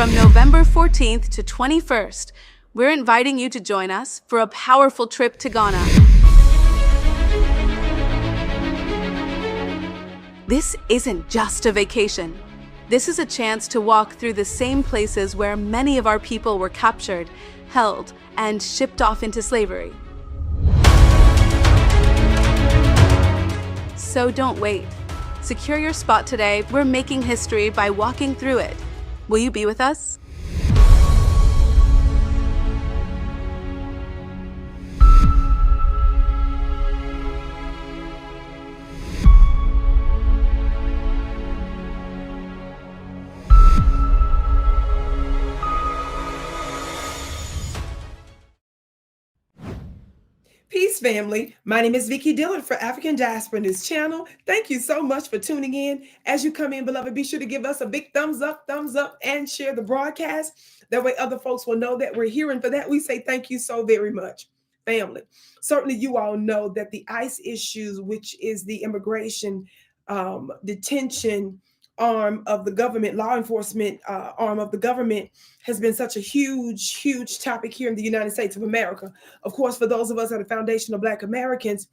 From November 14th to 21st, we're inviting you to join us for a powerful trip to Ghana. This isn't just a vacation. This is a chance to walk through the same places where many of our people were captured, held, and shipped off into slavery. So don't wait. Secure your spot today. We're making history by walking through it. Will you be with us? Peace, family. My name is Vicki Dillard for African Diaspora News Channel. Thank you so much for tuning in. As you come in, beloved, be sure to give us a big thumbs up, and share the broadcast. That way other folks will know that we're here. And for that, we say thank you so very much, family. Certainly, you all know that the ICE issues, which is the immigration detention arm of the government, law enforcement arm of the government, has been such a huge topic here in the United States of America. Of course, for those of us at the Foundation of Black Americans,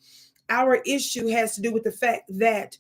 our issue has to do with the fact that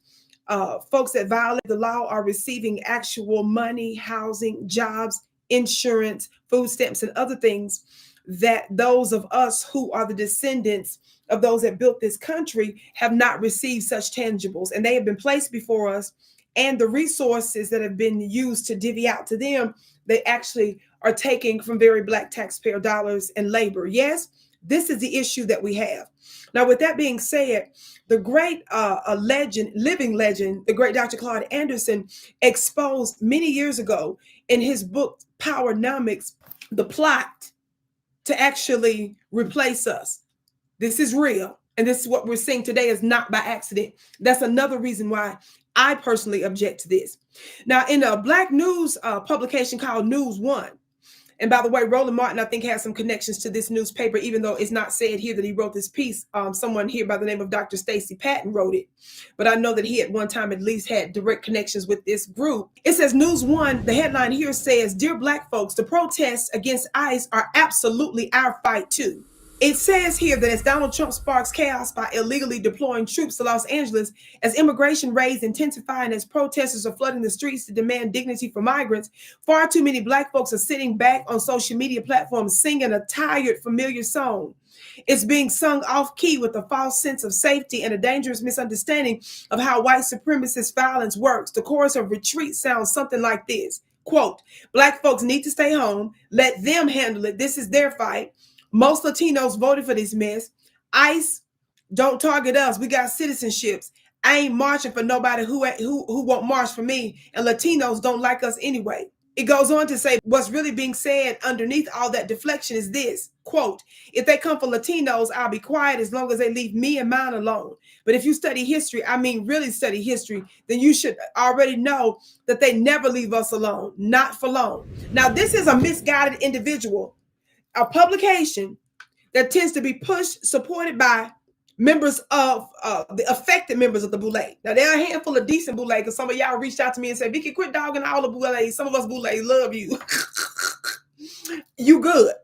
folks that violate the law are receiving actual money, housing, jobs, insurance, food stamps, and other things that those of us who are the descendants of those that built this country have not received such tangibles. And they have been placed before us, and the resources that have been used to divvy out to them, they actually are taking from very Black taxpayer dollars and labor. Yes, this is the issue that we have. Now, with that being said, the great living legend, the great Dr. Claud Anderson, exposed many years ago in his book, Powernomics, the plot to actually replace us. This is real. And this is what we're seeing today is not by accident. That's another reason why I personally object to this. Now, in a Black news publication called News One, and by the way, Roland Martin, I think, has some connections to this newspaper, even though it's not said here that he wrote this piece. Someone here by the name of Dr. Stacy Patton wrote it. But I know that he at one time at least had direct connections with this group. It says News One, the headline here says, "Dear Black folks, the protests against ICE are absolutely our fight too." It says here that as Donald Trump sparks chaos by illegally deploying troops to Los Angeles, as immigration raids intensify and as protesters are flooding the streets to demand dignity for migrants, far too many Black folks are sitting back on social media platforms singing a tired, familiar song. It's being sung off key with a false sense of safety and a dangerous misunderstanding of how white supremacist violence works. The chorus of Retreat sounds something like this. Quote, "Black folks need to stay home. Let them handle it. This is their fight. Most Latinos voted for this mess. ICE, don't target us. We got citizenships. I ain't marching for nobody who won't march for me. And Latinos don't like us anyway." It goes on to say what's really being said underneath all that deflection is this, quote, "If they come for Latinos, I'll be quiet as long as they leave me and mine alone. But if you study history, I mean really study history, then you should already know that they never leave us alone, not for long." Now, this is a misguided individual, a publication that tends to be pushed, supported by members of the affected members of the Boule. Now, there are a handful of decent Boule, because some of y'all reached out to me and said, "Vicki, quit dogging all the Boule. Some of us Boule love you." You good.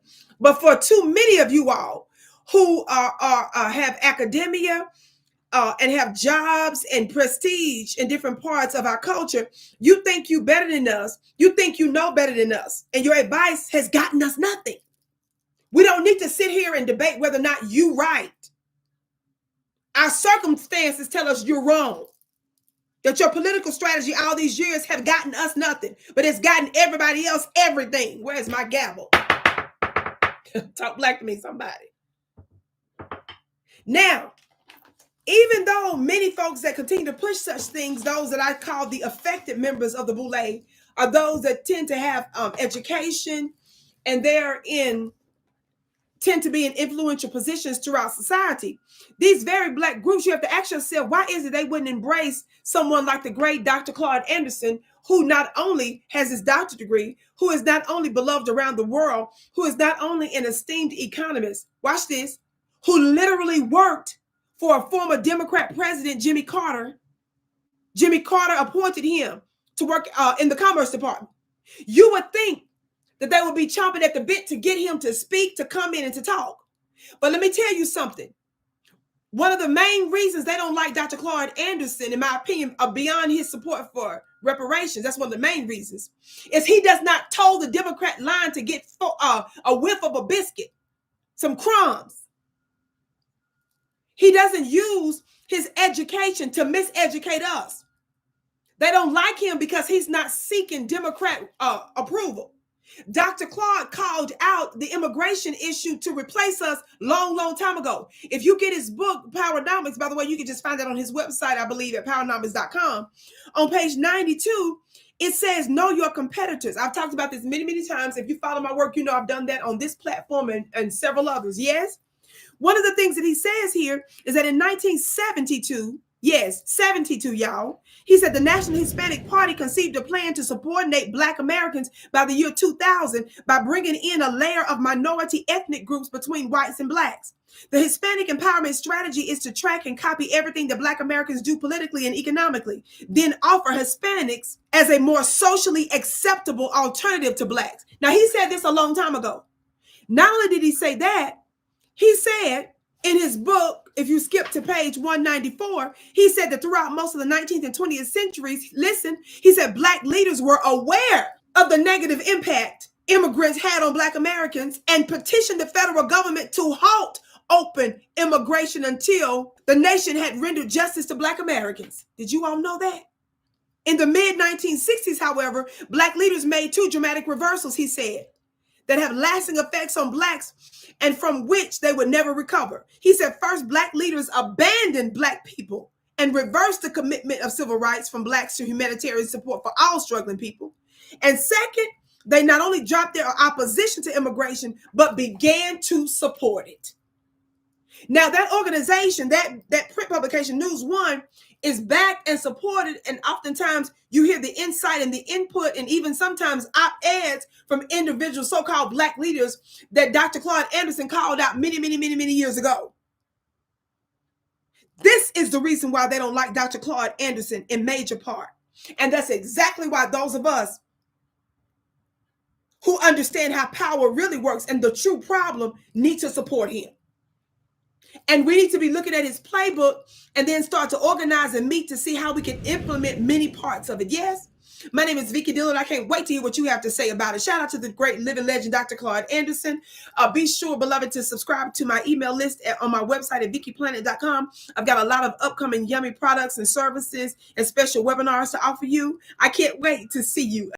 But for too many of you all who have academia and have jobs and prestige in different parts of our culture, you think you better than us. You think you know better than us. And your advice has gotten us nothing. We don't need to sit here and debate whether or not you're right. Our circumstances tell us you're wrong. That your political strategy all these years have gotten us nothing, but it's gotten everybody else everything. Where's my gavel? Talk black to me, somebody. Now, even though many folks that continue to push such things, those that I call the affected members of the Boule, are those that tend to have education, and tend to be in influential positions throughout society. These very Black groups, you have to ask yourself, why is it they wouldn't embrace someone like the great Dr. Claud Anderson, who not only has his doctorate degree, who is not only beloved around the world, who is not only an esteemed economist, watch this, who literally worked for a former Democrat president, Jimmy Carter. Jimmy Carter appointed him to work in the Commerce Department. You would think that they would be chomping at the bit to get him to speak, to come in and to talk. But let me tell you something. One of the main reasons they don't like Dr. Claud Anderson, in my opinion, beyond his support for reparations, that's one of the main reasons, is he does not toe the Democrat line to get a whiff of a biscuit, some crumbs. He doesn't use his education to miseducate us. They don't like him because he's not seeking Democrat approval. Dr. Claud called out the immigration issue to replace us long time ago. If you get his book, Powernomics, by the way, you can just find that on his website, I believe, at powernomics.com. On page 92, it says, know your competitors. I've talked about this many times. If you follow my work, you know I've done that on this platform and several others. Yes? One of the things that he says here is that in 1972, yes, 72, y'all. He said the National Hispanic Party conceived a plan to subordinate Black Americans by the year 2000 by bringing in a layer of minority ethnic groups between whites and Blacks. The Hispanic empowerment strategy is to track and copy everything that Black Americans do politically and economically, then offer Hispanics as a more socially acceptable alternative to Blacks. Now, he said this a long time ago. Not only did he say that, he said in his book, if you skip to page 194, he said that throughout most of the 19th and 20th centuries, listen, he said Black leaders were aware of the negative impact immigrants had on Black Americans and petitioned the federal government to halt open immigration until the nation had rendered justice to Black Americans. Did you all know that? In the mid-1960s, however, Black leaders made two dramatic reversals, he said, that have lasting effects on Blacks and from which they would never recover. He said, first, Black leaders abandoned Black people and reversed the commitment of civil rights from Blacks to humanitarian support for all struggling people. And second, they not only dropped their opposition to immigration, but began to support it. Now, that organization, that print publication, News One, is backed and supported, and oftentimes you hear the insight and the input and even sometimes op-eds from individual so-called Black leaders that Dr. Claud Anderson called out many years ago. This is the reason why they don't like Dr. Claud Anderson in major part. And that's exactly why those of us who understand how power really works and the true problem need to support him. And we need to be looking at his playbook and then start to organize and meet to see how we can implement many parts of it. Yes. My name is Vicki Dillard. I can't wait to hear what you have to say about it. Shout out to the great living legend, Dr. Claud Anderson. Be sure, beloved, to subscribe to my email list on my website at vickiplanet.com. I've got a lot of upcoming yummy products and services and special webinars to offer you. I can't wait to see you.